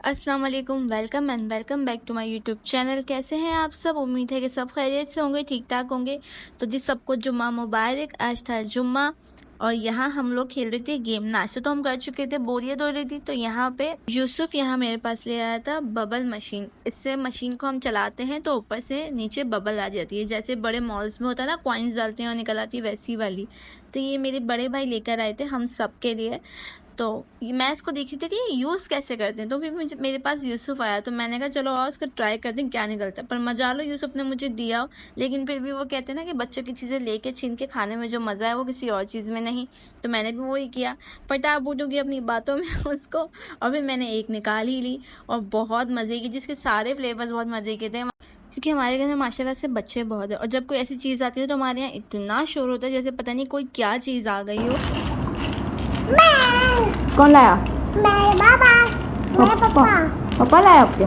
अस्सलाम वालेकुम, welcome and welcome back to my YouTube channel. कैसे हैं आप सब? उम्मीद है कि सब खैरियत से होंगे, ठीक ठाक होंगे। तो जी सबको जुम्मा मुबारक। आज था जुम्मा और यहाँ हम लोग खेल रहे थे गेम। नाश्ता तो हम कर चुके थे, बोरियत हो रही थी, तो यहाँ पे यूसुफ यहाँ मेरे पास ले आया था बबल मशीन। इससे मशीन को हम चलाते हैं तो ऊपर से नीचे बबल आ जाती है, जैसे बड़े मॉल्स में होता है ना, कॉइन्स डालते हैं और निकल आती है, वैसी वाली। तो ये मेरे बड़े भाई लेकर आए थे हम सब के लिए। तो मैं इसको देखी थी कि ये यूज़ कैसे करते हैं, तो फिर मुझे मेरे पास यूसुफ आया, तो मैंने कहा चलो और उसको ट्राई करते हैं क्या निकलता है। पर मजा लो, यूसुफ ने मुझे दिया, लेकिन फिर भी वो कहते हैं ना कि बच्चों की चीज़ें लेके छीन के खाने में जो मज़ा है वो किसी और चीज़ में नहीं। तो मैंने भी वही किया, पटा बूटूंगी अपनी बातों में उसको, और फिर मैंने एक निकाल ही ली और बहुत मज़े की, जिसके सारे फ्लेवर्स बहुत मज़े के थे। क्योंकि हमारे घर में माशाल्लाह से बच्चे बहुत है, और जब कोई ऐसी चीज़ आती है तो हमारे यहाँ इतना शोर होता है जैसे पता नहीं कोई क्या चीज़ आ गई हो। कौन लाया? मेरे पापा। मेरे पापा। पापा लाया आपके?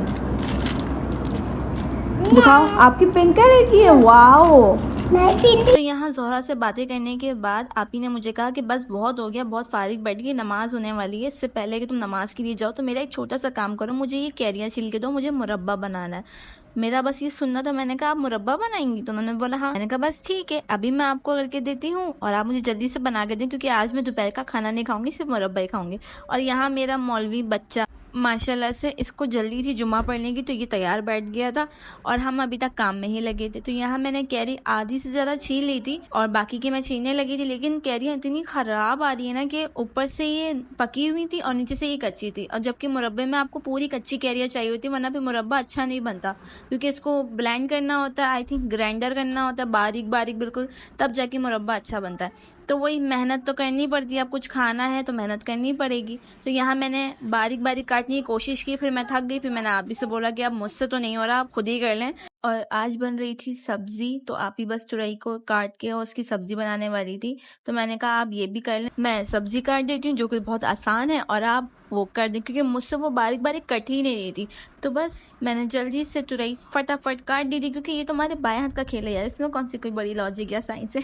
दिखाओ, आपकी पिंक कलर की है। वाओ। तो यहाँ जोहरा से बातें करने के बाद आपी ने मुझे कहा कि बस बहुत हो गया, बहुत फारिग बैठ गई, नमाज होने वाली है, इससे पहले कि तुम नमाज के लिए जाओ तो मेरा एक छोटा सा काम करो, मुझे ये कैरियाँ छिल के दो, मुझे मुरब्बा बनाना है। मेरा बस ये सुनना था। मैंने कहा आप मुरब्बा बनाएंगी? तो उन्होंने बोला हाँ। मैंने कहा बस ठीक है, अभी मैं आपको करके देती हूँ और आप मुझे जल्दी से बना के दें, क्योंकि आज मैं दोपहर का खाना नहीं खाऊंगी, सिर्फ मुरब्बा ही खाऊंगी। और यहाँ मेरा मौलवी बच्चा माशाल्लाह से, इसको जल्दी थी जुम्मा पढ़ने की, तो ये तैयार बैठ गया था और हम अभी तक काम में ही लगे थे। तो यहाँ मैंने कैरी आधी से ज़्यादा छीन ली थी और बाकी की मैं छीनने लगी थी, लेकिन कैरियाँ इतनी ख़राब आ रही है ना कि ऊपर से ये पकी हुई थी और नीचे से ये कच्ची थी, और जबकि मुरब्बे में आपको पूरी कच्ची कैरियाँ चाहिए होती, वरना फिर मुरब्बा अच्छा नहीं बनता, क्योंकि इसको ब्लेंड करना होता है, आई थिंक ग्राइंडर करना होता है, बारीक बारीक बिल्कुल, तब जाके मुरब्बा अच्छा बनता है। तो वही मेहनत तो करनी पड़ती है, अब कुछ खाना है तो मेहनत करनी पड़ेगी। तो यहाँ मैंने बारीक बारीक काटने की कोशिश की, फिर मैं थक गई, फिर मैंने आप ही से बोला कि अब मुझसे तो नहीं हो रहा, आप खुद ही कर लें। और आज बन रही थी सब्जी, तो आप ही बस तुरई को काट के और उसकी सब्जी बनाने वाली थी, तो मैंने कहा आप ये भी कर लें, मैं सब्जी काट देती हूँ जो कि बहुत आसान है, और आप वो कर दें, क्योंकि मुझसे वो बारीक बारीक कट ही नहीं रही थी। तो बस मैंने जल्दी से तुरई फटाफट काट दी थी, क्योंकि ये तो हमारे बाएं हाथ का खेल है यार, इसमें कौन सी कोई बड़ी लॉजिक या साइंस है।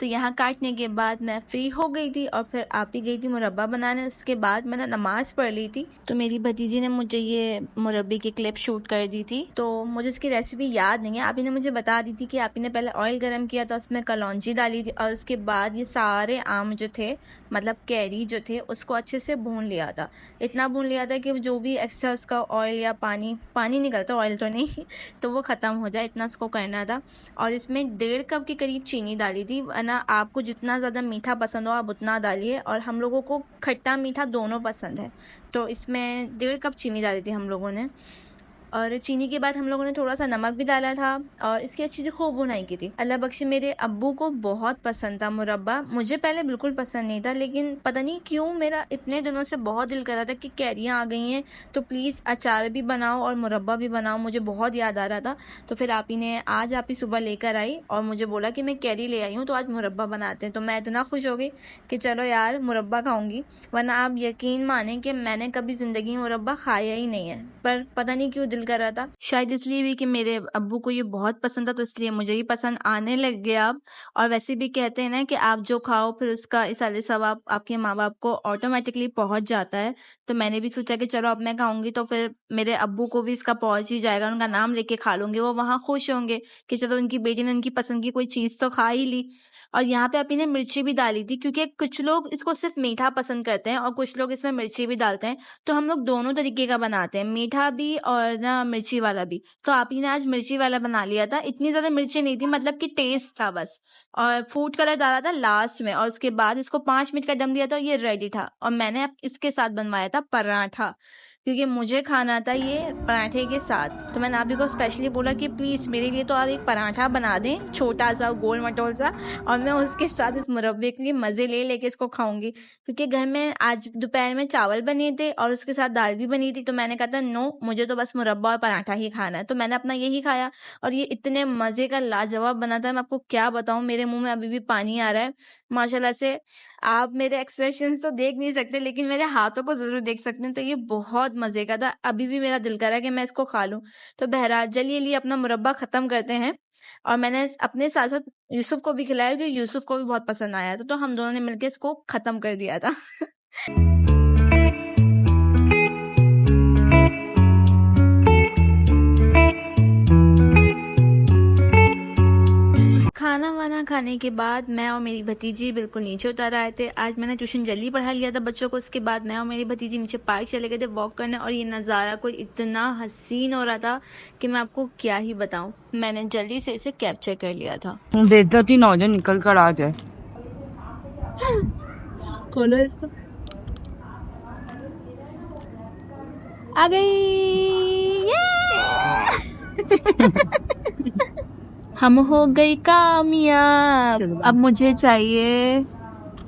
तो यहाँ काटने के बाद मैं फ्री हो गई थी और फिर आप ही गई थी मुरब्बा बनाने। उसके बाद मैंने नमाज पढ़ ली थी, तो मेरी भतीजी ने मुझे ये मुरब्बे की क्लिप शूट कर दी थी, तो मुझे इसकी रेसिपी याद नहीं है। आप ही ने मुझे बता दी थी कि आप ही ने पहले ऑयल गर्म किया था, उसमें कलौंजी डाली थी, और उसके बाद ये सारे आम जो थे, मतलब कैरी जो थे, उसको अच्छे से भून लिया था। इतना भून लिया था कि जो भी एक्स्ट्रा उसका ऑयल या पानी निकलता, ऑयल तो नहीं तो वो ख़त्म हो जाए, इतना उसको करना था। और इसमें 1.5 कप के करीब चीनी डाली थी, वरना आपको जितना ज़्यादा मीठा पसंद हो आप उतना डालिए, और हम लोगों को खट्टा मीठा दोनों पसंद है, तो इसमें 1.5 कप चीनी डाली थी हम लोगों ने। और चीनी के बाद हम लोगों ने थोड़ा सा नमक भी डाला था और इसकी अच्छी से खूब भुनाई की थी। अल्लाह बख्शे मेरे अब्बू को बहुत पसंद था मुरब्बा, मुझे पहले बिल्कुल पसंद नहीं था, लेकिन पता नहीं क्यों मेरा इतने दिनों से बहुत दिल कर रहा था कि कैरियाँ आ गई हैं तो प्लीज़ अचार भी बनाओ और मुरब्बा भी बनाओ, मुझे बहुत याद आ रहा था। तो फिर आप ही ने आज आप ही सुबह लेकर आई और मुझे बोला कि मैं कैरी ले आई हूँ तो आज मुरब्बा बनाते हैं, तो मैं इतना खुश हो गई कि चलो यार मुरब्बा खाऊंगी। वरना आप यकीन माने कि मैंने कभी ज़िंदगी में मुरब्बा खाया ही नहीं है, पर पता नहीं क्यों दिल कर रहा था, शायद इसलिए भी कि मेरे अब्बू को ये बहुत पसंद था, तो इसलिए मुझे ही पसंद आने लग गया अब। और वैसे भी कहते हैं ना कि आप जो खाओ फिर उसका इसाले सवाब आपके माँ बाप को ऑटोमेटिकली पहुंच जाता है। तो मैंने भी सोचा कि चलो अब मैं खाऊंगी तो फिर मेरे अब्बू को भी इसका पहुंच ही जाएगा, उनका नाम लेके खा लूंगी, वो वहां खुश होंगे कि चलो उनकी बेटी ने उनकी पसंद की कोई चीज तो खा ही ली। और यहाँ पे अभी ने मिर्ची भी डाली थी, क्योंकि कुछ लोग इसको सिर्फ मीठा पसंद करते हैं और कुछ लोग इसमें मिर्ची भी डालते हैं, तो हम लोग दोनों तरीके का बनाते हैं, मीठा भी और ना मिर्ची वाला भी। तो आप ही ने आज मिर्ची वाला बना लिया था, इतनी ज्यादा मिर्ची नहीं थी, मतलब कि टेस्ट था बस। और फूड कलर डाला था लास्ट में, और उसके बाद इसको 5 मिनट का दम दिया था, ये रेडी था। और मैंने अब इसके साथ बनवाया था पराठा, क्योंकि मुझे खाना था ये पराठे के साथ। तो मैंने आप ही को स्पेशली बोला कि प्लीज़ मेरे लिए तो आप एक पराठा बना दें, छोटा सा गोल मटोल सा, और मैं उसके साथ इस मुरब्बे के लिए मज़े ले लेके इसको खाऊंगी, क्योंकि घर में आज दोपहर में चावल बने थे और उसके साथ दाल भी बनी थी, तो मैंने कहा था नो, मुझे तो बस मुरब्बा और पराठा ही खाना है, तो मैंने अपना यही खाया। और ये इतने मज़े का लाजवाब बना था, मैं आपको क्या बताऊँ, मेरे मुंह में अभी भी पानी आ रहा है माशाल्लाह से। आप मेरे एक्सप्रेशंस तो देख नहीं सकते, लेकिन मेरे हाथों को ज़रूर देख सकते हैं, तो ये बहुत मज़े का था, अभी भी मेरा दिल कर रहा है कि मैं इसको खा लूँ। तो बहरहाल चलिए लिए अपना मुरब्बा ख़त्म करते हैं, और मैंने अपने साथ साथ यूसुफ को भी खिलाया, क्योंकि यूसुफ को भी बहुत पसंद आया था, तो हम दोनों ने मिलकर इसको ख़त्म कर दिया था। आने के बाद मैं और मेरी भतीजी बिल्कुल नीचे उतर आए थे। आज मैंने ट्यूशन जल्दी पढ़ा लिया था बच्चों को। उसके बाद मैं और मेरी भतीजी नीचे पार्क चले गए थे वॉक करने, और ये नज़ारा कोई इतना हसीन हो रहा था कि मैं आपको क्या ही बताऊं। मैंने जल्दी से इसे कैप्चर कर लिया था। बेइज्जती ना हो जाए, निकल कर आ जाए। खोलो इसको। आ गई हम हो गई कामयाब। अब मुझे चाहिए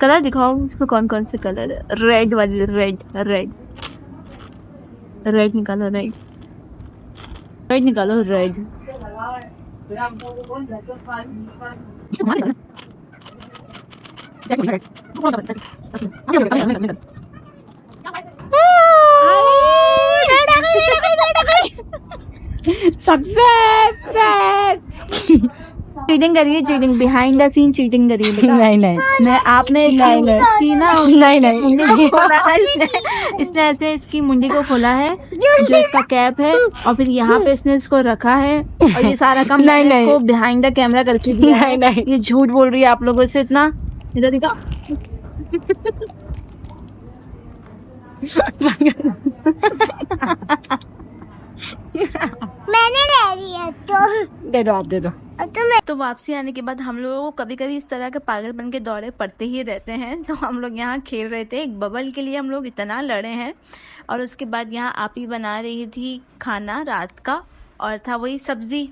कलर, दिखाओ इसमें कौन कौन से कलर है। रेड वाली, रेड रेड रेड निकालो, रेड रेड निकालो, रेड। चीटिंग करिए, cheating behind the scene cheating करिए। नहीं नहीं मैं आपने नहीं, नहीं। इसकी ना नहीं नहीं मुंडी को खोला है इसने ऐसे इसकी मुंडी को खोला है जो इसका कैप है, और फिर यहाँ पे इसने इसको रखा है, और ये सारा काम नहीं, मैंने नहीं। इसको बिहाइंड द कैमरा करके दिया है। नहीं, नहीं। ये झूठ बोल रही है आप लोगों से इतना। इधर दिखा। मैंने ले लिया दे दो, आप दे दो। तो वापसी आने के बाद हम लोगों को कभी कभी इस तरह के पागलपन के दौरे पड़ते ही रहते हैं। तो हम लोग यहाँ खेल रहे थे, एक बबल के लिए हम लोग इतना लड़े हैं। और उसके बाद यहाँ आप ही बना रही थी खाना रात का, और था वही सब्जी।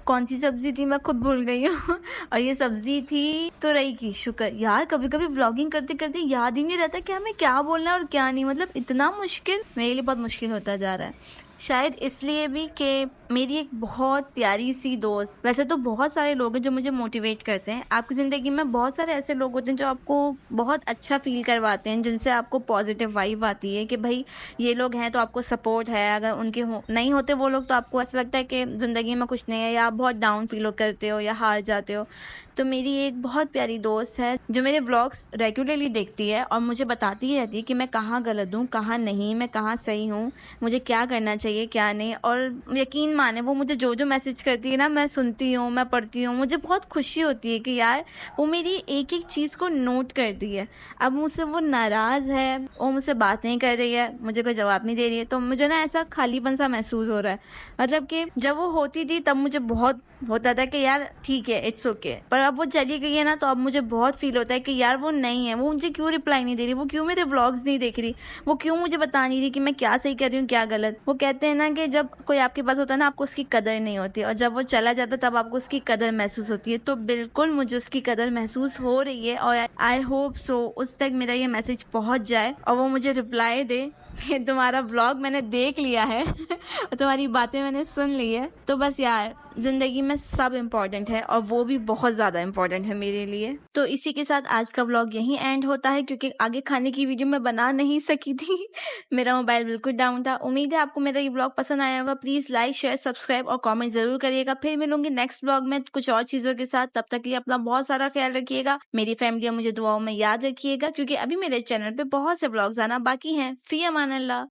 कौन सी सब्जी थी मैं खुद भूल गई हूँ। और ये सब्जी थी तुरई की। शुक्र यार, कभी कभी व्लॉगिंग करते करते याद ही नहीं रहता कि हमें क्या बोलना है और क्या नहीं। मतलब इतना मुश्किल, मेरे लिए बहुत मुश्किल होता जा रहा है। शायद इसलिए भी कि मेरी एक बहुत प्यारी सी दोस्त, वैसे तो बहुत सारे लोग हैं जो मुझे मोटिवेट करते हैं। आपकी ज़िंदगी में बहुत सारे ऐसे लोग होते हैं जो आपको बहुत अच्छा फील करवाते हैं, जिनसे आपको पॉजिटिव वाइब आती है कि भाई ये लोग हैं तो आपको सपोर्ट है। अगर उनके नहीं होते वो लोग तो आपको ऐसा लगता है कि ज़िंदगी में कुछ नहीं है, या आप बहुत डाउन फील करते हो या हार जाते हो। तो मेरी एक बहुत प्यारी दोस्त है जो मेरे व्लॉग्स रेगुलरली देखती है और मुझे बताती ही रहती है कि मैं कहाँ गलत हूँ, कहाँ नहीं, मैं कहाँ सही हूँ, मुझे क्या करना चाहिए क्या नहीं। और यकीन माने वो मुझे जो जो मैसेज करती है ना, मैं सुनती हूँ, मैं पढ़ती हूँ, मुझे बहुत खुशी होती है कि यार वो मेरी एक एक चीज़ को नोट करती है। अब मुझसे वो नाराज़ है, वो मुझसे बात नहीं कर रही है, मुझे कोई जवाब नहीं दे रही है, तो मुझे ना ऐसा खालीपन सा महसूस हो रहा है। मतलब कि जब वो होती थी तब मुझे बहुत होता था कि यार ठीक है, इट्स ओके, पर अब वो चली गई है ना, तो अब मुझे बहुत फील होता है कि यार वो नहीं है, वो मुझे क्यों रिप्लाई नहीं दे रही, वो क्यों मेरे व्लॉग्स नहीं देख रही, वो क्यों मुझे बता नहीं रही कि मैं क्या सही कर रही हूँ क्या गलत। वो कहते हैं ना कि जब कोई आपके पास होता है ना, आपको उसकी कदर नहीं होती, और जब वो चला जाता तब आपको उसकी कदर महसूस होती है। तो बिल्कुल मुझे उसकी कदर महसूस हो रही है, और आई होप सो उस तक मेरा ये मैसेज पहुँच जाए और वो मुझे रिप्लाई दे कि तुम्हारा व्लॉग मैंने देख लिया है और तुम्हारी बातें मैंने सुन ली है। तो बस यार, ज़िंदगी में सब इम्पॉर्टेंट है, और वो भी बहुत ज़्यादा इम्पॉर्टेंट है मेरे लिए। तो इसी के साथ आज का व्लॉग यहीं एंड होता है, क्योंकि आगे खाने की वीडियो मैं बना नहीं सकी थी। मेरा मोबाइल बिल्कुल डाउन था। उम्मीद है आपको मेरा ये व्लॉग पसंद आया होगा। प्लीज़ लाइक, शेयर, सब्सक्राइब और कॉमेंट ज़रूर करिएगा। फिर मिलूंगी नेक्स्ट व्लॉग में कुछ और चीज़ों के साथ। तब तक के लिए अपना बहुत सारा ख्याल रखिएगा। मेरी फैमिली और मुझे दुआओं में याद रखिएगा, क्योंकि अभी मेरे चैनल पर बहुत से व्लॉग्स आना बाकी हैं। फी अमान अल्लाह।